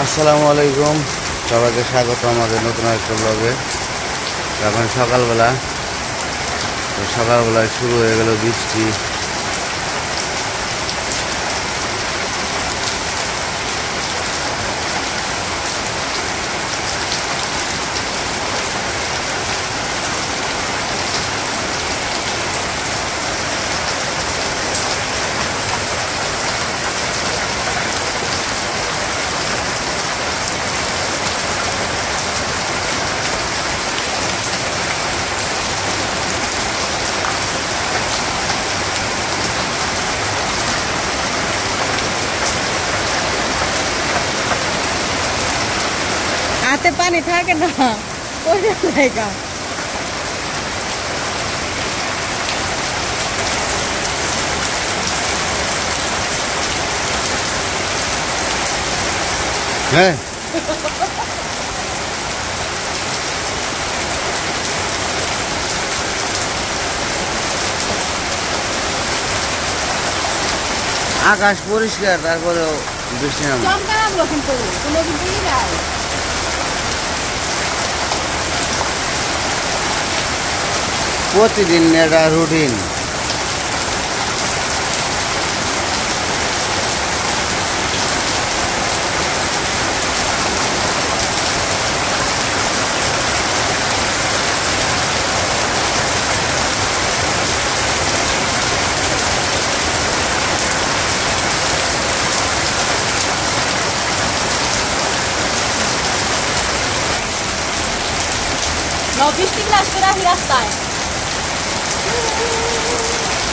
আসসালামু আলাইকুম, সবাইকে স্বাগত আমাদের নতুন একটা ব্লগে। এখন সকালবেলায় শুরু হয়ে গেল বৃষ্টি। হাতে পানি থাকে না, পড়ে জায়গা। হ্যাঁ, আকাশ পরিষ্কার, তারপরেও বৃষ্টি নামে। প্রতিদিন এটা রুটিন। বৃষ্টি গ্লাস করে আসি রাস্তায়,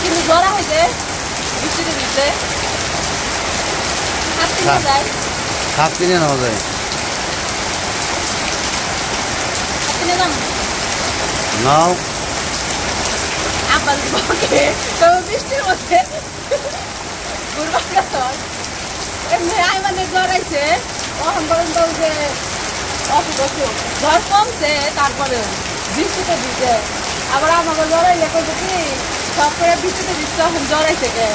কিন্তু জ্বরা হয়েছে বৃষ্টিতে ভিজতে। সাত দিনে নেওয়া যায়। নাও আবার বৃষ্টির মধ্যে এমনি মানে জ্বরাইছে অহন পর্যন্ত যে ঝড় কমছে, তারপরে বৃষ্টিতে ভিজে আবার আমাকে জ্বরাইলে করছে কি সব করে বৃষ্টিতে ভিজতে এখন জ্বরাইছে কে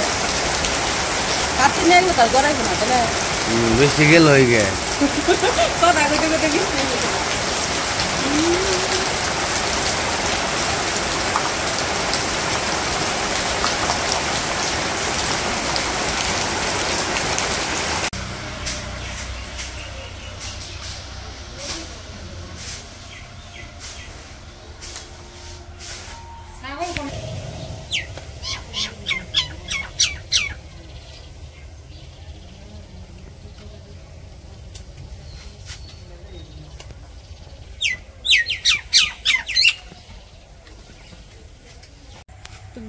কাছে নিয়ে গেলে তার জ্বরাইছে না, তাহলে বৃষ্টি গেল হয়ে গে কথা কইতে কইতে বৃষ্টি গেছে।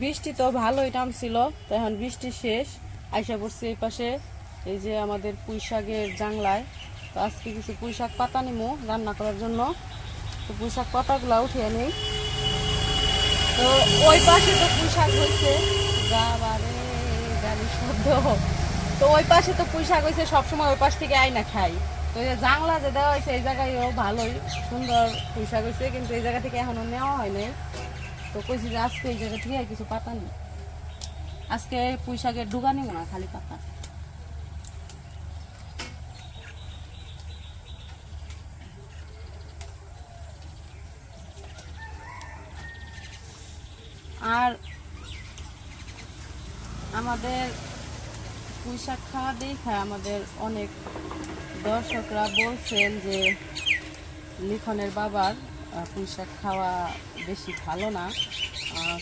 বৃষ্টি তো ভালোই নামছিল, তো এখন বৃষ্টি শেষ, আইসা পড়ছে এই পাশে এই যে আমাদের পুঁই শাকের জাংলায়। তো আজকে কিছু পুঁই শাক পাতা নিমো রান্না করার জন্য। তো পুঁই শাক পাতাগুলা উঠিয়ে নেই। তো ওই পাশে তো পুঁই শাক হয়েছে, গাড়ির শব্দ। তো ওই পাশে তো পুঁই শাক হয়েছে, সবসময় ওই পাশ থেকে আইনা খাই। তো এই যে জাংলা যে দেওয়া হয়েছে এই জায়গায়ও ভালোই সুন্দর পুঁই শাক হয়েছে, কিন্তু এই জায়গা থেকে এখনো নেওয়া হয়নি। তো কইছি যে আজকে এই জায়গা থেকে আর কিছু পাতা নেই, আজকে পুঁই শাকের ডুগা নিব না, খালি পাতা। আর আমাদের পুঁই শাক খাওয়া দেখে আমাদের অনেক দর্শকরা বলছেন যে লিখনের বাবার পুঁই শাক খাওয়া বেশি ভালো না,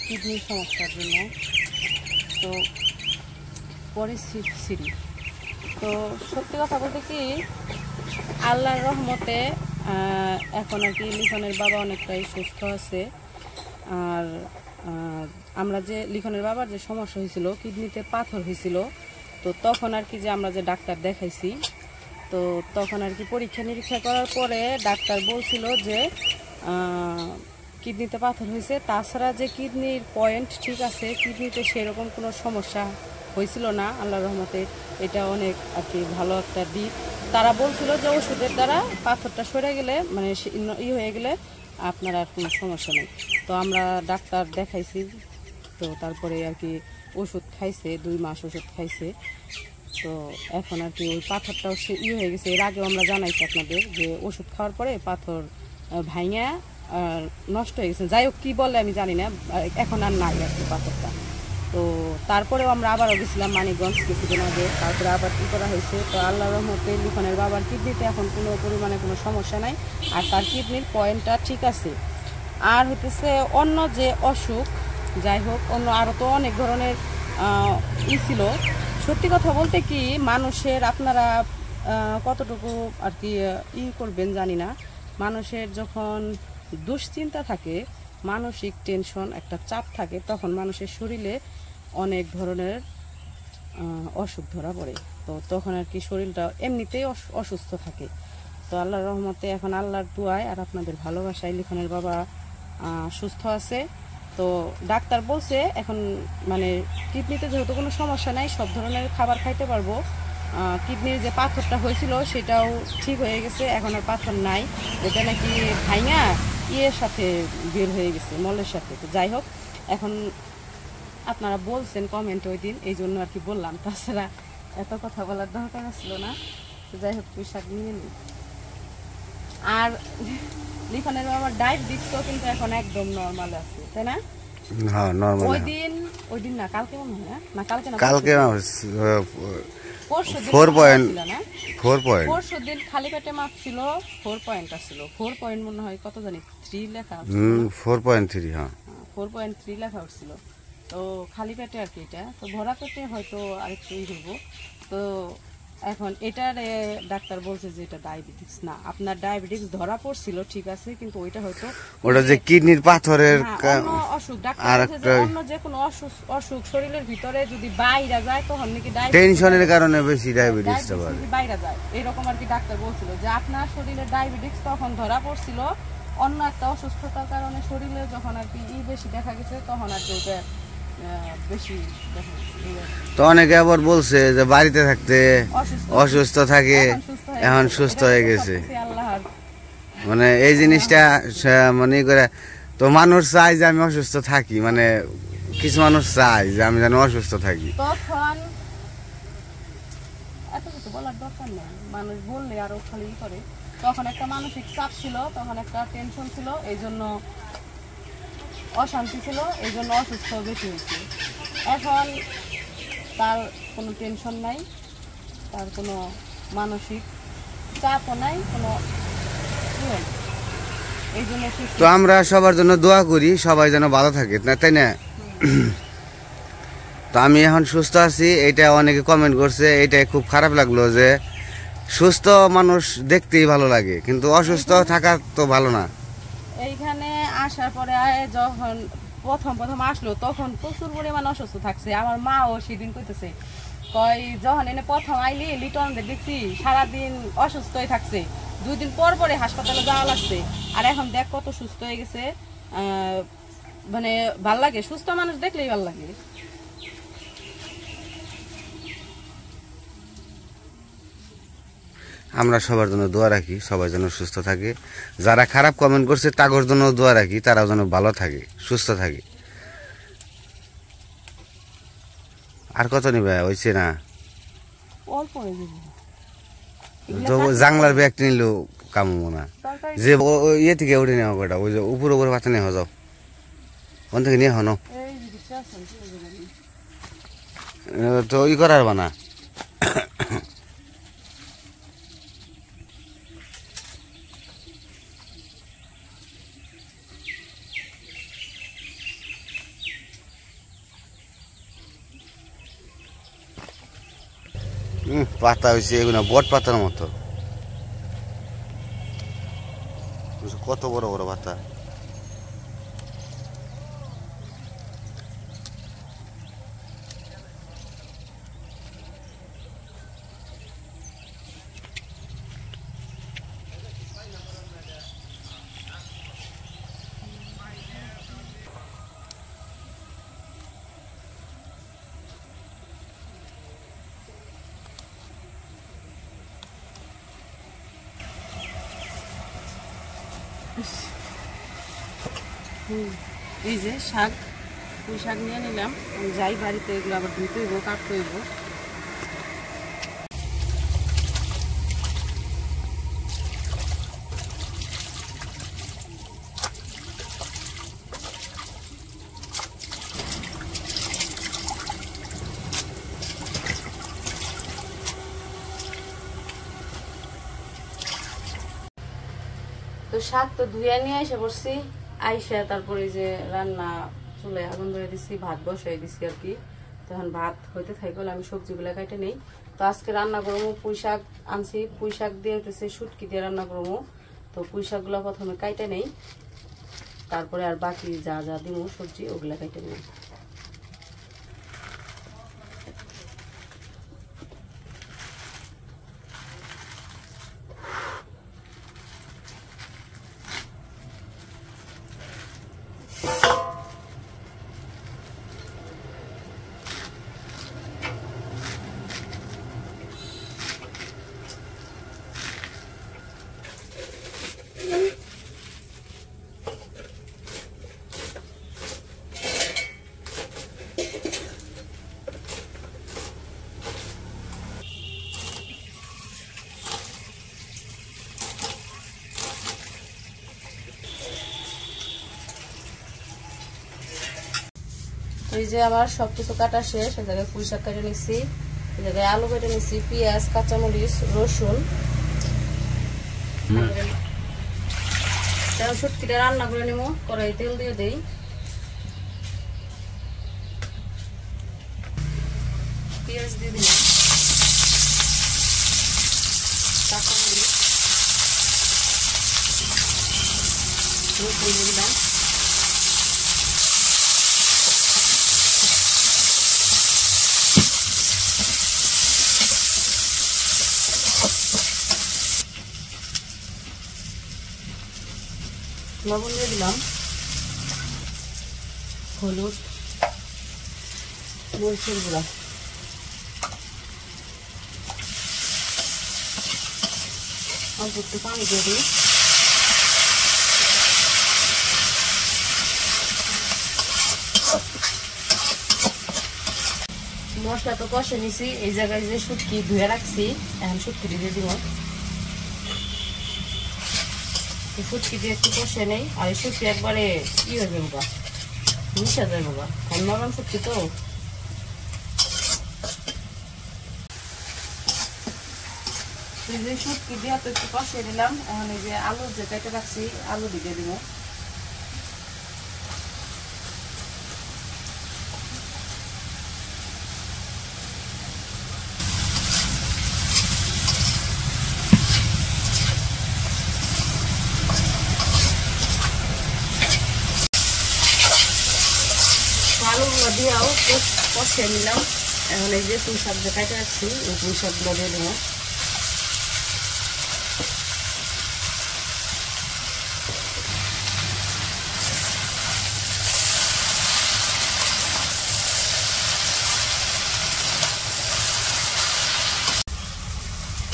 কিডনির সমস্যার জন্য। তো পরিস্থিতি তো সত্যি কথা বলতে কি আল্লাহর রহমতে এখন আর কি লিখনের বাবা অনেকটাই সুস্থ আছে। আর আমরা যে লিখনের বাবার যে সমস্যা হয়েছিল, কিডনিতে পাথর হয়েছিল, তো তখন আর কি যে আমরা যে ডাক্তার দেখাইছি, তো তখন আর কি পরীক্ষা নিরীক্ষা করার পরে ডাক্তার বলছিল যে কিডনিতে পাথর হয়েছে, তাছাড়া যে কিডনির পয়েন্ট ঠিক আছে, কিডনিতে সেরকম কোনো সমস্যা হয়েছিল না আল্লাহর রহমতে। এটা অনেক আর কি ভালো একটা দিক। তারা বলছিল যে ওষুধের দ্বারা পাথরটা সরে গেলে মানে হয়ে গেলে আপনার আর কোনো সমস্যা নেই। তো আমরা ডাক্তার দেখাইছি, তো তারপরে আর কি ওষুধ খাইছে, 2 মাস ওষুধ খাইছে। তো এখন আর কি ওই পাথরটাও সে হয়ে গেছে। এর আগেও আমরা জানাইছি আপনাদের যে ওষুধ খাওয়ার পরে পাথর ভাঙা নষ্ট হয়ে গেছে। যাই হোক কী বলে আমি জানি না, এখন আর নাই আর কি পাথরটা। তো তারপরেও আমরা আবারও গেছিলাম মানিকগঞ্জ কিছুদিন আগে, তারপরে আবার কী করা হয়েছে। তো আল্লাহর রহমতে লিখনের বাবার কিডনিতে এখন কোনো পরিমাণে কোনো সমস্যা নাই, আর তার কিডনির পয়েন্টটা ঠিক আছে। আর হতেছে অন্য যে অসুখ, যাই হোক অন্য আরও তো অনেক ধরনের ছিল। সত্যি কথা বলতে কি মানুষের আপনারা কতটুকু আর কি করবেন জানি না, মানুষের যখন দুশ্চিন্তা থাকে, মানসিক টেনশন একটা চাপ থাকে, তখন মানুষের শরীরে অনেক ধরনের অসুখ ধরা পড়ে। তো তখন আর কি শরীরটা এমনিতেই অসুস্থ থাকে। তো আল্লাহর রহমতে এখন আল্লাহর দুয়ায় আর আপনাদের ভালোবাসায় লিখনের বাবা সুস্থ আছে। তো ডাক্তার বলছে এখন মানে কিডনিতে যেহেতু কোনো সমস্যা নাই, সব ধরনের খাবার খাইতে পারবো। কিডনির যে পাথরটা হয়েছিল সেটাও ঠিক হয়ে গেছে, এখন আর পাথর নাই। এটা নাকি ভাইঙা সাথে বের হয়ে গেছে, মলের সাথে। তো যাই হোক এখন আপনারা বলছেন কমেন্টে ওই দিন, এই জন্য আর কি বললাম, তাছাড়া এত কথা বলার দরকার ছিল না। তো যাই হোক পুঁইশাক নিয়ে নিই। আর লিখনের আমার ডায়াবেটিসও কিন্তু এখন একদম নর্মাল আছে, তাই না? হ্যাঁ নরমাল। ওই দিন না কালকে মনে হয় না, কালকে না কালকে পরশু দিন 4 পরশু দিন খালি পেটে মাপ ছিল 4 পয়েন্ট ছিল। 4 পয়েন্ট মনে হয় কত জানি 3 লেখা, 4.3। হ্যাঁ 4.3 লেখা উঠছিল। তো খালি পেটে আর কি এটা, তো ভরা পেটে হয়তো আরেকটু হইব। তো এখন এটার ডাক্তার বলছে যে এটা ডায়াবেটিস না, আপনার ডায়াবেটিস ধরা পড়ছিল ঠিক আছে, কিন্তু ওইটা হয়তো ওটা যে কিডনির পাথরের অসুখ। ডাক্তার বলছে যে অন্য যে কোনো অসুখ শরীরের ভিতরে যদি বাইরে যায় তখন নাকি টেনশনের কারণে বেশি ডায়াবেটিসটা বাড়ে, বাইরে যায় এরকম আর কি। ডাক্তার বলছিল যে আপনার শরীরে ডায়াবেটিস তখন ধরা পড়ছিল, অন্য একটা অসুস্থতার কারণে শরীরে যখন আর কি বেশি দেখা গেছে তখন আর কি ওটা বেশি দেখা গেছে। তো অনেকে আবার বলছে যে বাড়িতে থাকতে অসুস্থ থাকে, এখন সুস্থ হয়ে গেছে। মানে এই জিনিসটা মানে করে তো মানুষ চায় যে আমি অসুস্থ থাকি, মানে কিছু মানুষ চায় যে আমি যেন অসুস্থ থাকি। তখন এত কিছু বলার দরকার নেই, মানুষ বললে আরো খালি করে। তখন একটা মানসিক চাপ ছিল, তখন একটা টেনশন ছিল, এই জন্য অশান্তি ছিল, এই জন্য অসুস্থ বেশি হয়েছে। এখন তার কোনো টেনশন নাই, তার কোনো মানসিক চাপও নাই, কোনো এই জন্য। তো আমরা সবার জন্য দোয়া করি, সবাই যেন ভালো থাকে, না তাই না? তো আমি এখন সুস্থ আছি, এটা অনেকে কমেন্ট করছে, এটাই খুব খারাপ লাগলো যে সুস্থ মানুষ দেখতেই ভালো লাগে, কিন্তু অসুস্থ থাকা তো ভালো না। এইখানে আসার পরে যখন প্রথম আসলো তখন প্রচুর পরিমাণে অসুস্থ থাকছে। আমার মাও সেদিন কইতেছে, কয় যখন এনে প্রথম আইলি লিটনদের দেখছি সারাদিন অসুস্থই থাকছে, 2 দিন পর পরে হাসপাতালে যাওয়া লাগছে, আর এখন দেখ কত সুস্থ হয়ে গেছে। মানে ভাল লাগে, সুস্থ মানুষ দেখলেই ভাল লাগে। আমরা সবার জন্য দোয়া রাখি, সবাই যেন সুস্থ থাকে। যারা খারাপ কমেন্ট করছে তাদের জন্য দোয়া রাখি, তারাও যেন ভালো থাকে, সুস্থ থাকে। আর কত নিবে হয়েছে না, জাংলার ব্যাগটা নিলেও কামো না, যে ইয়ে থেকে উঠে নেওয়া কটা, ওই যে উপর উপরে পাতা নেওয়া যাও, ওখান থেকে নিয়ে হনো তো ই করার বানা। পাতা হয়েছে এগুলো বট পাতার মতো, কত বড় বড় পাতা। এই যে শাক, পুঁই শাক নিয়ে নিলাম, যাই বাড়িতে এগুলো আবার ধুইতে হইব, কাটতে হইব। তো শাক তো ধুয়ে নিয়ে এসে পড়ছি, আইসা তারপরে যে রান্না চুলায় আগুন ধরে দিছি, ভাত বসাই দিছি আর কি। তখন ভাত হইতে থাকলে আমি সবজিগুলা কাটে নেই। তো আজকে রান্না করবো পুঁই শাক আনছি, পুঁই শাক দিয়ে হইতেছে শুটকি দিয়ে রান্না করবো। তো পুঁই শাকগুলো প্রথমে কাটে নেই, তারপরে আর বাকি যা যা দিব সবজি ওগুলা কাটে নেই। এই যে আমার সবকিছু কাটা শেষ। এই জায়গায় পুঁই শাক কেটে নিচ্ছি, এই জায়গায় আলু কেটে নিচ্ছি, পেঁয়াজ, কাঁচামরিচ, রসুন। শুটকিটা রান্না করে নিব, কড়াই তেল দিয়ে দেই। পেঁয়াজ দিয়ে দিলাম, কাঁচামরিচ, রসুন দিয়ে দিলাম। লবণ দিয়ে দিলাম, হলুদ, মরিচের গুঁড়া, অল্প একটু পানি দিয়ে দিই। মশলা তো কষে নিছি, এই জায়গায় যে শুটকি ধুয়ে রাখছি এখন শুটকি দিয়ে দিব। ফুটকি দিয়ে একটু কষে নেই, আর এই শুটকি একবারে ই হয়ে যাবো গা, মিশা যাবো গা, নরম শুটকি তো। শুটকি দিয়ে তো একটু কষিয়ে দিলাম। এখন এই যে আলু যে কেটে রাখছি আলু দিয়ে দিব। আলুগুলো দিয়েও কষিয়ে নিলাম। এখন এই যে পুঁই শাক যে কেটে রাখছি ওই পুঁই শাকগুলো দিয়ে দেবো।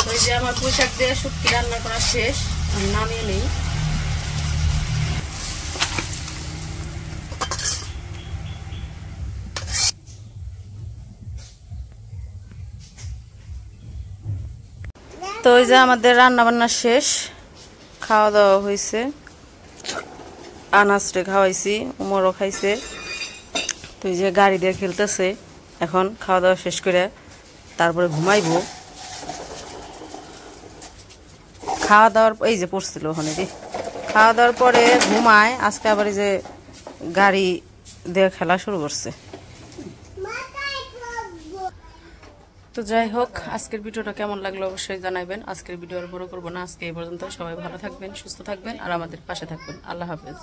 ওই যে আমার পুঁই শাক দিয়ে শুটকি রান্না করা শেষ, আমি নামিয়ে নিই। তো ওই যে আমাদের রান্না বান্না শেষ, খাওয়া দাওয়া হয়েছে। আনাসরে খাওয়াইছি, উমরও খাইছে। তো এই যে গাড়ি দিয়ে খেলতেছে। এখন খাওয়া দাওয়া শেষ করে তারপরে ঘুমাইবো। খাওয়া দাওয়ার এই যে পড়ছিল ওখানে যে খাওয়া দাওয়ার পরে ঘুমায়। আজকে আবার এই যে গাড়ি দিয়ে খেলা শুরু করছে। তো যাই হোক, আজকের ভিডিওটা কেমন লাগলো অবশ্যই জানাবেন। আজকের ভিডিও আর বড় করবো না, আজকে এই পর্যন্ত। সবাই ভালো থাকবেন, সুস্থ থাকবেন আর আমাদের পাশে থাকবেন। আল্লাহ হাফেজ।